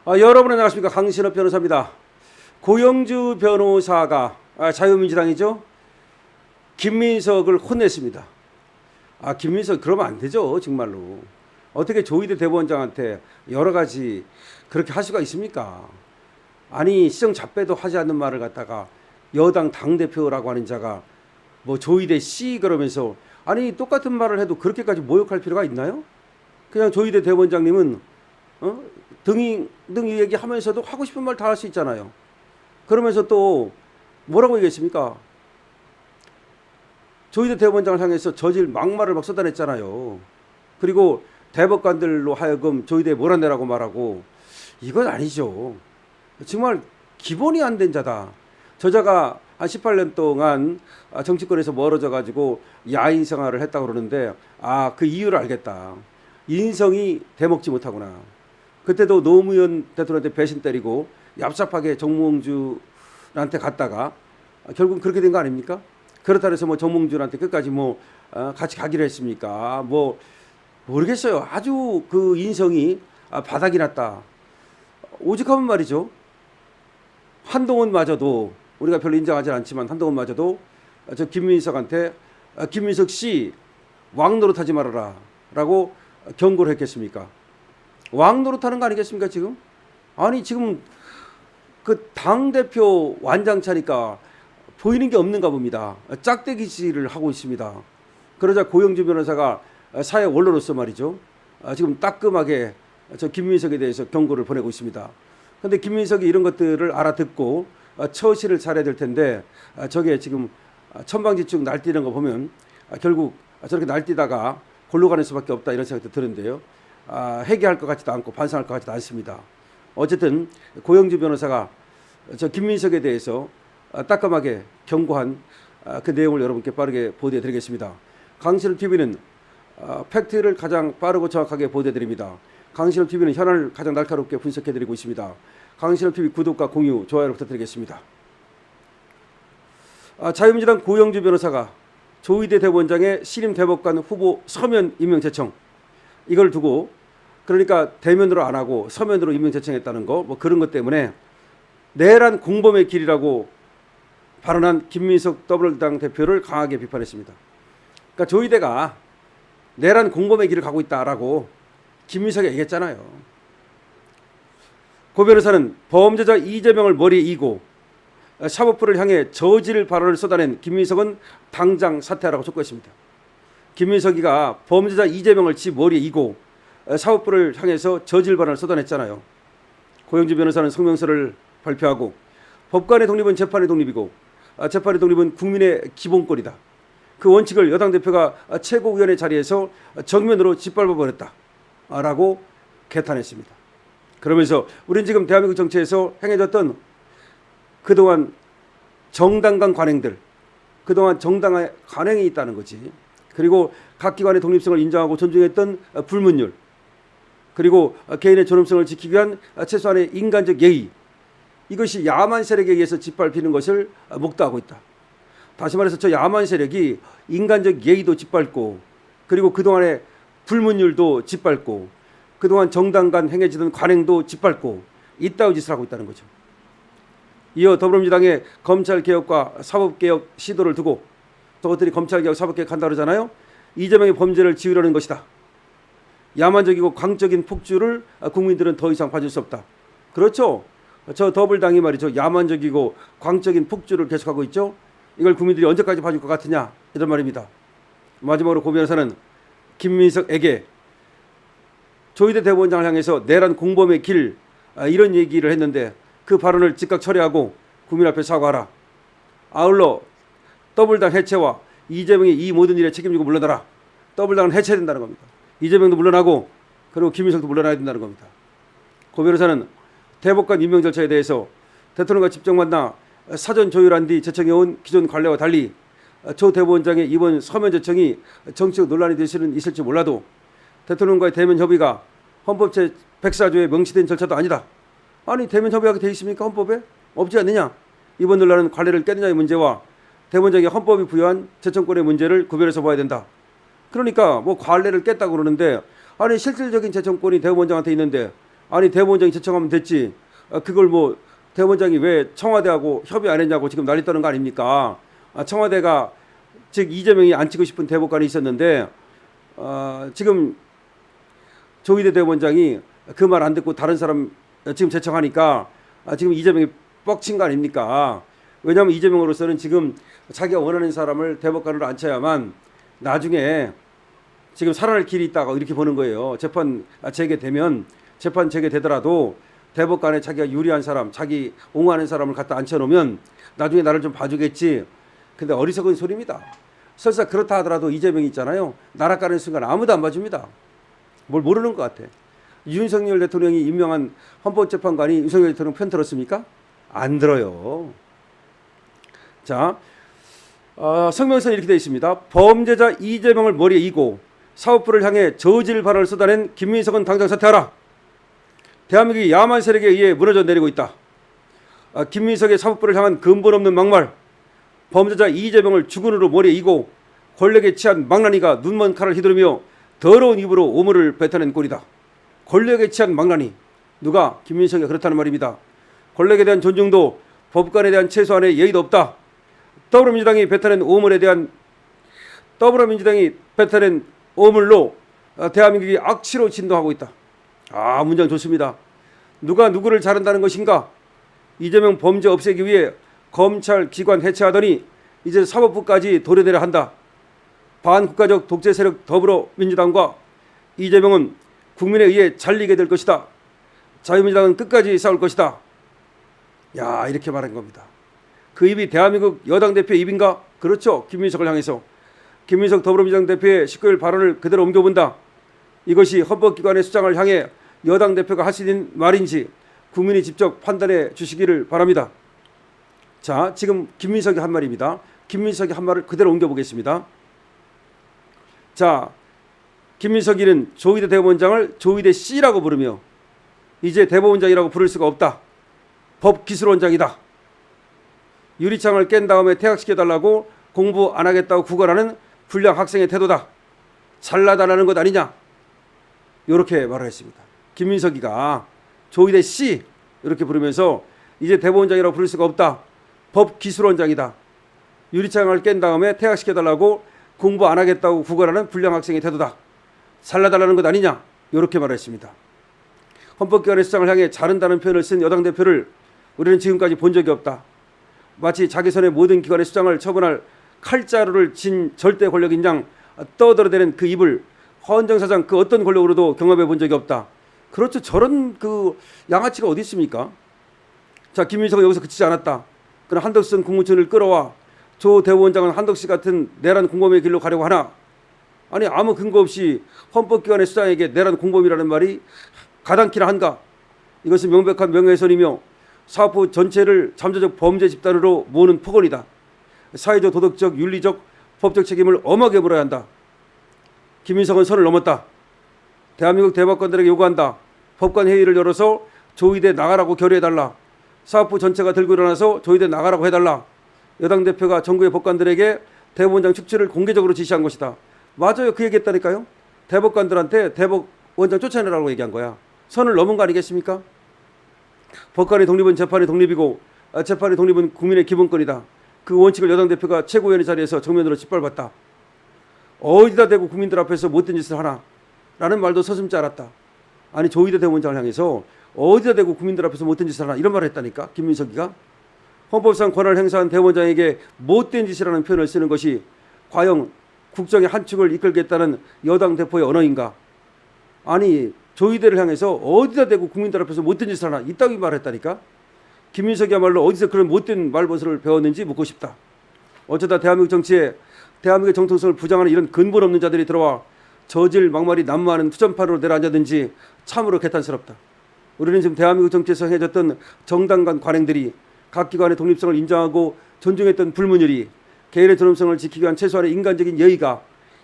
여러분 안녕하십니까. 강신업 변호사입니다. 고영주 변호사가 자유민주당이죠. 김민석을 혼냈습니다. 김민석 그러면 안 되죠. 정말로. 어떻게 조희대 대법원장한테 여러 가지 그렇게 할 수가 있습니까? 아니 시정잡배도 하지 않는 말을 갖다가 여당 당대표라고 하는 자가 뭐 조희대 씨 그러면서 아니 똑같은 말을 해도 그렇게까지 모욕할 필요가 있나요? 그냥 조희대 대법원장님은 등이 얘기하면서도 하고 싶은 말 다 할 수 있잖아요. 그러면서 또 뭐라고 얘기했습니까? 조희대 대법원장을 향해서 저질 막말을 막 쏟아냈잖아요. 그리고 대법관들로 하여금 조희대에 몰아내라고 말하고 이건 아니죠. 정말 기본이 안 된 자다. 저자가 한 18년 동안 정치권에서 멀어져 가지고 야인 생활을 했다고 그러는데 그 이유를 알겠다. 인성이 대먹지 못하구나. 그때도 노무현 대통령한테 배신 때리고 얍삽하게 정몽준한테 갔다가 결국 그렇게 된 거 아닙니까? 그렇다 해서 뭐 정몽준한테 끝까지 같이 가기로 했습니까? 모르겠어요. 아주 그 인성이 바닥이 났다. 오죽하면 말이죠. 한동훈마저도 우리가 별로 인정하지 않지만 한동훈마저도 저 김민석한테 김민석 씨 왕노릇하지 말아라 라고 경고를 했겠습니까? 왕노릇하는 거 아니겠습니까 지금? 아니 지금 그 당대표 완장차니까 보이는 게 없는가 봅니다. 짝대기질을 하고 있습니다. 그러자 고영주 변호사가 사회 원로로서 말이죠. 지금 따끔하게 저 김민석에 대해서 경고를 보내고 있습니다. 그런데 김민석이 이런 것들을 알아듣고 처시를 잘해야 될 텐데 저게 지금 천방지축 날뛰는 거 보면 결국 저렇게 날뛰다가 골로 가는 수밖에 없다 이런 생각도 드는데요. 회개할 것 같지도 않고 반성할 것 같지도 않습니다. 어쨌든 고영주 변호사가 저 김민석에 대해서 따끔하게 경고한 그 내용을 여러분께 빠르게 보도해드리겠습니다. 강신업 TV는 팩트를 가장 빠르고 정확하게 보도해드립니다. 강신업 TV는 현안을 가장 날카롭게 분석해드리고 있습니다. 강신업 TV 구독과 공유, 좋아요를 부탁드리겠습니다. 자유민주당 고영주 변호사가 조희대 대법원장의 신임 대법관 후보 서면 임명 제청 이걸 두고 그러니까 대면으로 안 하고 서면으로 임명 제청했다는 거 그런 것 때문에 내란 공범의 길이라고 발언한 김민석 더불어당 대표를 강하게 비판했습니다. 그러니까 조희대가 내란 공범의 길을 가고 있다라고 김민석이 얘기했잖아요. 고 변호사는 범죄자 이재명을 머리에 이고 사법부를 향해 저질 발언을 쏟아낸 김민석은 당장 사퇴하라고 촉구했습니다. 김민석이가 범죄자 이재명을 지 머리에 이고 사법부를 향해서 저질 발언을 쏟아냈잖아요. 고영주 변호사는 성명서를 발표하고 법관의 독립은 재판의 독립이고 재판의 독립은 국민의 기본권이다. 그 원칙을 여당 대표가 최고위원회 자리에서 정면으로 짓밟아버렸다라고 개탄했습니다. 그러면서 우리는 지금 대한민국 정치에서 행해졌던 그동안 정당 간 관행들, 그동안 정당의 관행이 있다는 거지. 그리고 각 기관의 독립성을 인정하고 존중했던 불문율, 그리고 개인의 존엄성을 지키기 위한 최소한의 인간적 예의, 이것이 야만 세력에 의해서 짓밟히는 것을 목도하고 있다. 다시 말해서 저 야만 세력이 인간적 예의도 짓밟고 그리고 그동안의 불문율도 짓밟고 그동안 정당 간 행해지던 관행도 짓밟고 이따위 짓을 하고 있다는 거죠. 이어 더불어민주당의 검찰개혁과 사법개혁 시도를 두고 저것들이 검찰개혁 사법개혁 한다 그러잖아요. 이재명의 범죄를 지우려는 것이다. 야만적이고 광적인 폭주를 국민들은 더 이상 봐줄 수 없다. 그렇죠. 저 더불당이 말이죠. 야만적이고 광적인 폭주를 계속하고 있죠. 이걸 국민들이 언제까지 봐줄 것 같으냐 이런 말입니다. 마지막으로 고 변호사는 김민석에게 조희대 대법원장을 향해서 내란 공범의 길 이런 얘기를 했는데 그 발언을 즉각 철회하고 국민 앞에 사과하라. 아울러 더불당 해체와 이재명이 이 모든 일에 책임지고 물러나라. 더불당은 해체된다는 겁니다. 이재명도 물러나고 그리고 김민석도 물러나야 된다는 겁니다. 고 변호사는 대법관 임명 절차에 대해서 대통령과 직접 만나 사전 조율한 뒤 제청해온 기존 관례와 달리 조 대법원장의 이번 서면 제청이 정치적 논란이 될 수는 있을지 몰라도 대통령과의 대면 협의가 헌법 제104조에 명시된 절차도 아니다. 아니 대면 협의하게 돼 있습니까? 헌법에? 없지 않느냐? 이번 논란은 관례를 깨느냐의 문제와 대법원장의 헌법이 부여한 제청권의 문제를 구별해서 봐야 된다. 그러니까 관례를 깼다고 그러는데 아니 실질적인 제청권이 대법원장한테 있는데 아니 대법원장이 제청하면 됐지. 그걸 뭐 대법원장이 왜 청와대하고 협의 안 했냐고 지금 난리 떠는 거 아닙니까? 청와대가 즉 이재명이 앉히고 싶은 대법관이 있었는데 지금 조희대 대법원장이 그 말 안 듣고 다른 사람 지금 제청하니까 지금 이재명이 뻑친 거 아닙니까? 왜냐하면 이재명으로서는 지금 자기가 원하는 사람을 대법관으로 앉혀야만 나중에 지금 살아날 길이 있다고 이렇게 보는 거예요. 재판 재개되더라도 대법관에 자기가 유리한 사람, 자기 옹호하는 사람을 갖다 앉혀놓으면 나중에 나를 좀 봐주겠지. 근데 어리석은 소리입니다. 설사 그렇다 하더라도 이재명이 있잖아요. 나락 가는 순간 아무도 안 봐줍니다. 뭘 모르는 것 같아. 윤석열 대통령이 임명한 헌법재판관이 윤석열 대통령 편 들었습니까? 안 들어요. 자, 성명서에 이렇게 되어 있습니다. 범죄자 이재명을 머리에 이고 사법부를 향해 저질 발언을 쏟아낸 김민석은 당장 사퇴하라. 대한민국이 야만 세력에 의해 무너져 내리고 있다. 김민석의 사법부를 향한 근본 없는 막말, 범죄자 이재명을 주군으로 머리에 이고 권력에 취한 망나니가 눈먼 칼을 휘두르며 더러운 입으로 오물을 뱉어낸 꼴이다. 권력에 취한 망나니, 누가? 김민석이 그렇다는 말입니다. 권력에 대한 존중도 법관에 대한 최소한의 예의도 없다. 더불어민주당이 뱉어낸 오물로 대한민국이 악취로 진동하고 있다. 문장 좋습니다. 누가 누구를 자른다는 것인가? 이재명 범죄 없애기 위해 검찰 기관 해체하더니 이제 사법부까지 도려내려 한다. 반국가적 독재 세력 더불어민주당과 이재명은 국민에 의해 잘리게 될 것이다. 자유민주당은 끝까지 싸울 것이다. 이렇게 말한 겁니다. 그 입이 대한민국 여당 대표의 입인가? 그렇죠. 김민석을 향해서. 김민석 더불어민주당 대표의 19일 발언을 그대로 옮겨본다. 이것이 헌법기관의 수장을 향해 여당 대표가 할 수 있는 말인지 국민이 직접 판단해 주시기를 바랍니다. 자, 지금 김민석이 한 말입니다. 김민석이 한 말을 그대로 옮겨보겠습니다. 자, 김민석이는 조희대 대법원장을 조희대 C라고 부르며 이제 대법원장이라고 부를 수가 없다. 법기술원장이다. 유리창을 깬 다음에 퇴학시켜달라고 공부 안 하겠다고 구걸하는 불량 학생의 태도다. 잘나달라는 것 아니냐. 이렇게 말을 했습니다. 김민석이가 조희대 C 이렇게 부르면서 이제 대법원장이라고 부를 수가 없다. 법기술원장이다. 유리창을 깬 다음에 퇴학시켜달라고 공부 안 하겠다고 구걸하는 불량 학생의 태도다. 잘라달라는 것 아니냐. 이렇게 말했습니다. 헌법기관의 수장을 향해 자른다는 표현을 쓴 여당 대표를 우리는 지금까지 본 적이 없다. 마치 자기 손에 모든 기관의 수장을 처분할 칼자루를 진 절대 권력인 양 떠들어대는 그 입을 헌정사상 그 어떤 권력으로도 경험해 본 적이 없다. 그렇죠. 저런 그 양아치가 어디 있습니까? 자, 김민석은 여기서 그치지 않았다. 그러나 한덕수 국무총리를 끌어와 조 대법원장은 한덕수 같은 내란 공범의 길로 가려고 하나? 아니, 아무 근거 없이 헌법기관의 수장에게 내란 공범이라는 말이 가당키나 한가? 이것은 명백한 명예훼손이며 사법부 전체를 잠재적 범죄 집단으로 모으는 폭언이다. 사회적, 도덕적, 윤리적, 법적 책임을 엄하게 물어야 한다. 김민석은 선을 넘었다. 대한민국 대법관들에게 요구한다. 법관 회의를 열어서 조희대 나가라고 결의해달라. 사법부 전체가 들고 일어나서 조희대 나가라고 해달라. 여당 대표가 전국의 법관들에게 대법원장 축출을 공개적으로 지시한 것이다. 맞아요. 그 얘기했다니까요. 대법관들한테 대법원장 쫓아내라고 얘기한 거야. 선을 넘은 거 아니겠습니까? 법관의 독립은 재판의 독립이고 재판의 독립은 국민의 기본권이다. 그 원칙을 여당 대표가 최고위원회 자리에서 정면으로 짓밟았다. 어디다 대고 국민들 앞에서 못된 짓을 하나? 라는 말도 서슴지 않았다. 아니, 조희대 대법원장을 향해서 어디다 대고 국민들 앞에서 못된 짓을 하나? 이런 말을 했다니까. 김민석이가. 헌법상 권한을 행사한 대법원장에게 못된 짓이라는 표현을 쓰는 것이 과연 국정의 한 축을 이끌겠다는 여당 대표의 언어인가? 아니, 조희대를 향해서 어디다 대고 국민들 앞에서 못된 짓을 하나? 이따위 말을 했다니까. 김민석이야말로 어디서 그런 못된 말버릇을 배웠는지 묻고 싶다. 어쩌다 대한민국 정치에 대한민국의 정통성을 부정하는 이런 근본 없는 자들이 들어와 저질 막말이 난무하는 투전판으로 내려앉았는지 참으로 개탄스럽다. 우리는 지금 대한민국 정치에서 행해졌던 정당 간 관행들이 각 기관의 독립성을 인정하고 존중했던 불문율이 개인의 존엄성을 지키기 위한 최소한의 인간적인 예의가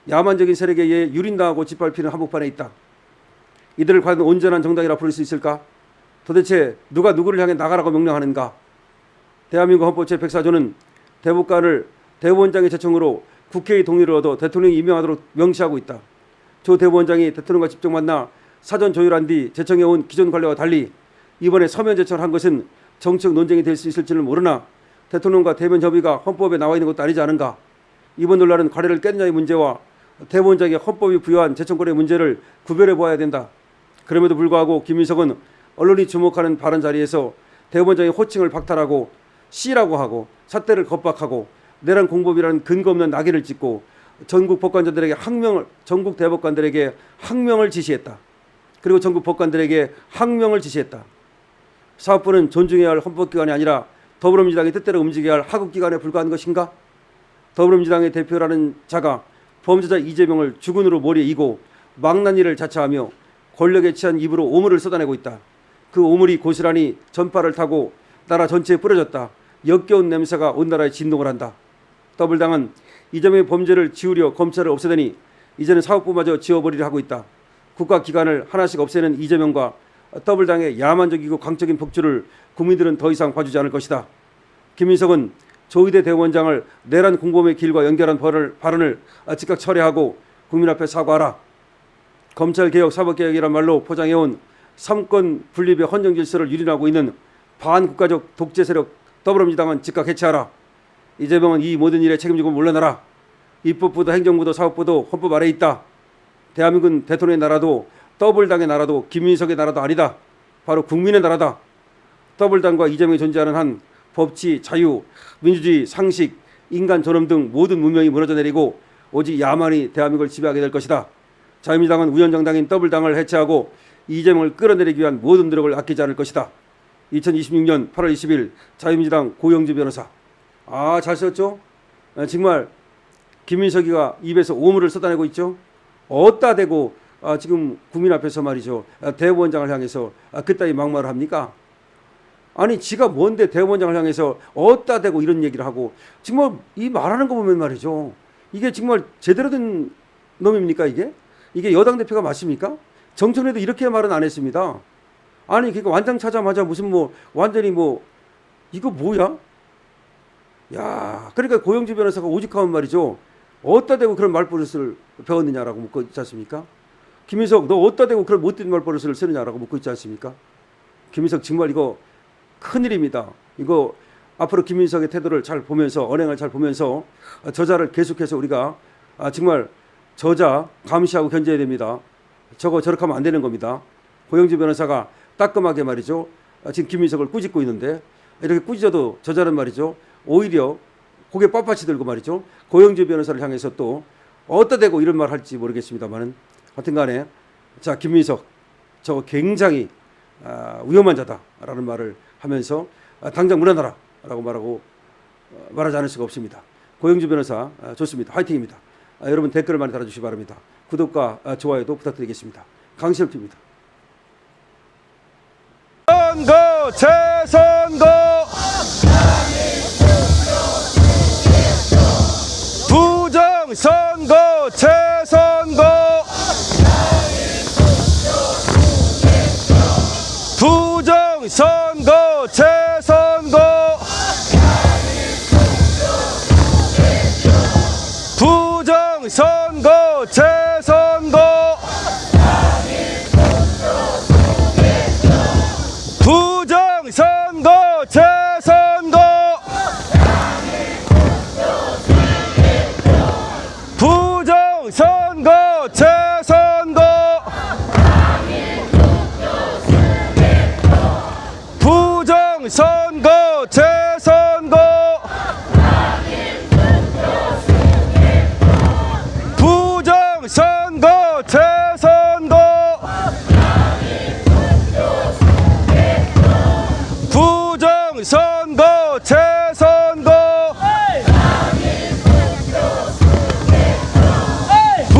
야만적인 세력에 의해 유린당하고 짓밟히는 한복판에 있다. 이들을 과연 온전한 정당이라 부를 수 있을까? 도대체 누가 누구를 향해 나가라고 명령하는가? 대한민국 헌법 제104조는 대법관을 대법원장의 제청으로 국회의 동의를 얻어 대통령이 임명하도록 명시하고 있다. 조 대법원장이 대통령과 직접 만나 사전 조율한 뒤 제청해온 기존 관례와 달리 이번에 서면 제청을 한 것은 정책 논쟁이 될 수 있을지는 모르나 대통령과 대면 협의가 헌법에 나와 있는 것도 아니지 않은가. 이번 논란은 관례를 깨느냐의 문제와 대법원장에게 헌법이 부여한 제청권의 문제를 구별해 보아야 된다. 그럼에도 불구하고 김민석은 언론이 주목하는 발언 자리에서 대법원장의 호칭을 박탈하고 C라고 하고 삿대를 겁박하고 내란 공범이라는 근거 없는 낙인을 찍고 전국 대법관들에게 항명을 지시했다. 그리고 전국 법관들에게 항명을 지시했다. 사법부는 존중해야 할 헌법기관이 아니라 더불어민주당의 뜻대로 움직여야 할 하급기관에 불과한 것인가? 더불어민주당의 대표라는 자가 범죄자 이재명을 주군으로 머리에 이고 망난 일을 자처하며 권력에 취한 입으로 오물을 쏟아내고 있다. 그 오물이 고스란히 전파를 타고 나라 전체에 뿌려졌다. 역겨운 냄새가 온 나라에 진동을 한다. 더불당은 이재명의 범죄를 지우려 검찰을 없애더니 이제는 사법부마저 지워버리려 하고 있다. 국가기관을 하나씩 없애는 이재명과 더불당의 야만적이고 강적인 폭주를 국민들은 더 이상 봐주지 않을 것이다. 김민석은 조의대 대법원장을 내란 공범의 길과 연결한 발언을 즉각 철회하고 국민 앞에 사과하라. 검찰개혁, 사법개혁이란 말로 포장해온 삼권 분립의 헌정 질서를 유린하고 있는 반국가적 독재 세력 더불어민주당은 즉각 해체하라. 이재명은 이 모든 일에 책임지고 물러나라. 입법부도 행정부도 사법부도 헌법 아래에 있다. 대한민국은 대통령의 나라도 더블당의 나라도 김민석의 나라도 아니다. 바로 국민의 나라다. 더블당과 이재명이 존재하는 한 법치, 자유, 민주주의, 상식, 인간 존엄 등 모든 문명이 무너져 내리고 오직 야만이 대한민국을 지배하게 될 것이다. 자유민주당은 우연정당인 더블당을 해체하고 이재명을 끌어내리기 위한 모든 노력을 아끼지 않을 것이다. 2026년 8월 20일 자유민주당 고영주 변호사. 잘 썼죠? 정말 김민석이가 입에서 오물을 쏟아내고 있죠. 어디다 대고 지금 국민 앞에서 말이죠. 대법원장을 향해서 그따위 막말을 합니까? 아니 지가 뭔데 대법원장을 향해서 어디다 대고 이런 얘기를 하고 정말 이 말하는 거 보면 말이죠. 이게 정말 제대로 된 놈입니까 이게? 이게 여당 대표가 맞습니까? 정청래도 이렇게 말은 안 했습니다. 아니 그러니까 완장 차자마자 무슨 완전히 이거 뭐야? 야, 그러니까 고영주 변호사가 오죽하면 말이죠. 어디다 대고 그런 말버릇을 배웠느냐라고 묻고 있지 않습니까? 김민석 너 어디다 대고 그런 못된 말버릇을 쓰느냐라고 묻고 있지 않습니까? 김민석 정말 이거 큰일입니다. 이거 앞으로 김민석의 태도를 잘 보면서 언행을 잘 보면서 저자를 계속해서 우리가 정말 저자 감시하고 견제해야 됩니다. 저렇게 하면 안 되는 겁니다. 고영주 변호사가 따끔하게 말이죠. 지금 김민석을 꾸짖고 있는데 이렇게 꾸짖어도 저자는 말이죠. 오히려 고개 빳빳이 들고 말이죠. 고영주 변호사를 향해서 또 어디다 대고 이런 말 할지 모르겠습니다만은 하여튼 간에 자 김민석 저거 굉장히 위험한 자다라는 말을 하면서 당장 물러나라 라고 말하지 않을 수가 없습니다. 고영주 변호사 좋습니다. 화이팅입니다. 여러분 댓글을 많이 달아주시기 바랍니다. 구독과 좋아요도 부탁드리겠습니다. 강실표입니다. 선거 재선거 부정선거 재선거 부정선거 재선거 부정선거 재선거 부정선거 재선거 부정선거 재선거 부정선거 재선거 부정선거 재선거 부정선거 재선거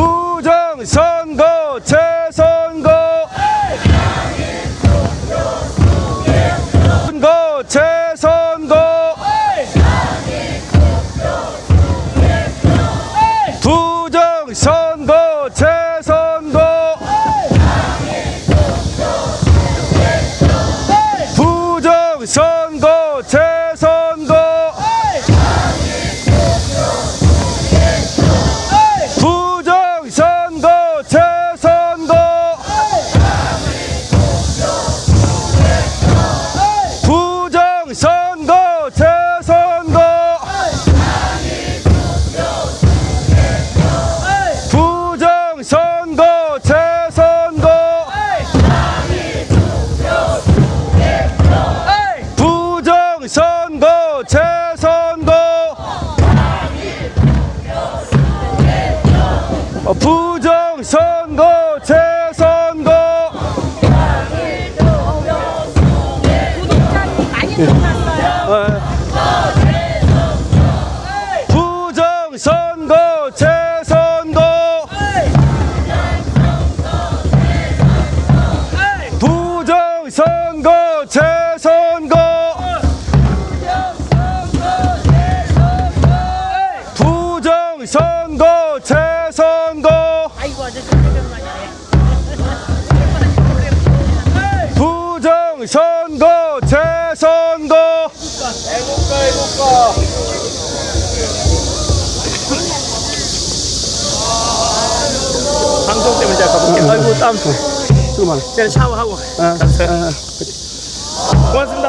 부정선거 재선거 선거 재선거 부정선거 재선거 부정선거 재선거 부정선거 재선거 부정선거 재선거 부정선거 재선거 아이고 아저씨 오랜만이네. 부정선거 재선거 방송 때문에 제가 가볼게요. 아이고 땀. 조금만. 제가 샤워하고. 고맙습니다.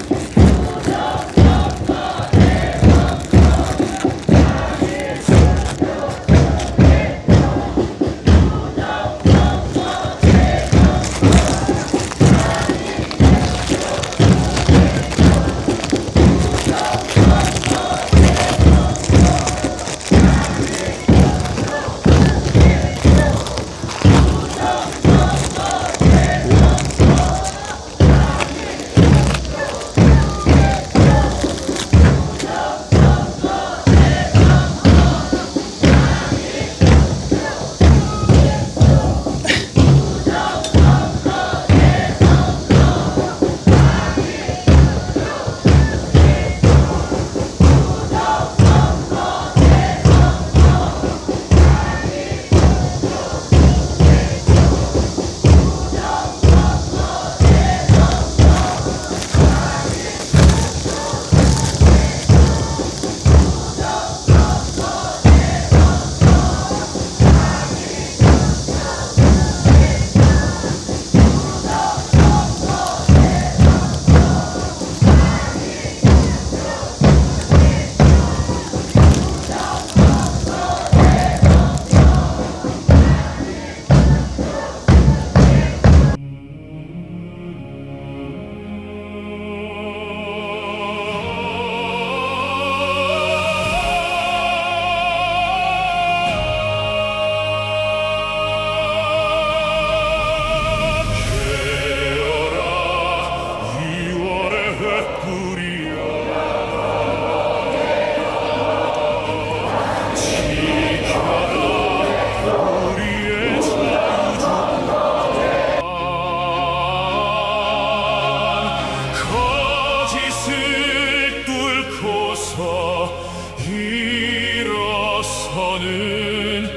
일어서는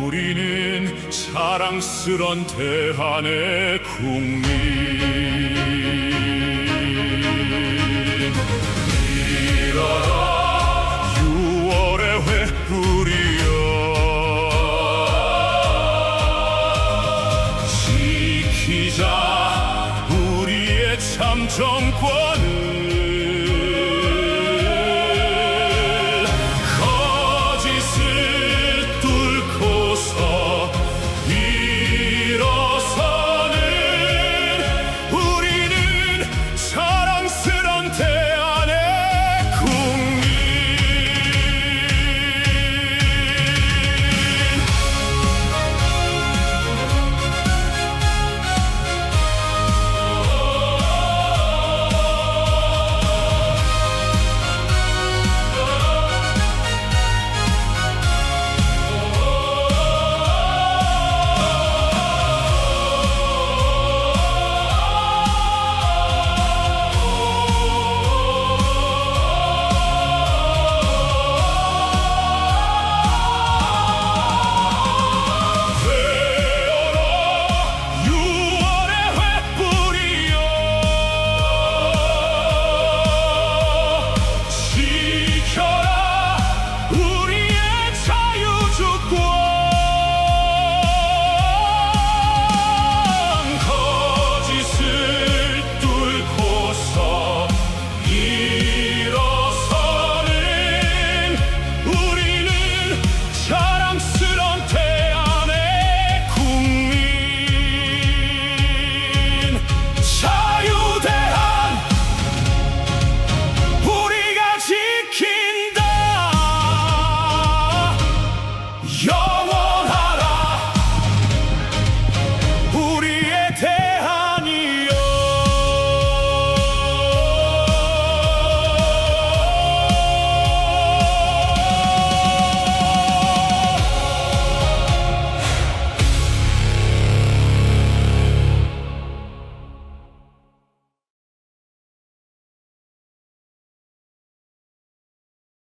우리는 자랑스런 대한의 국민.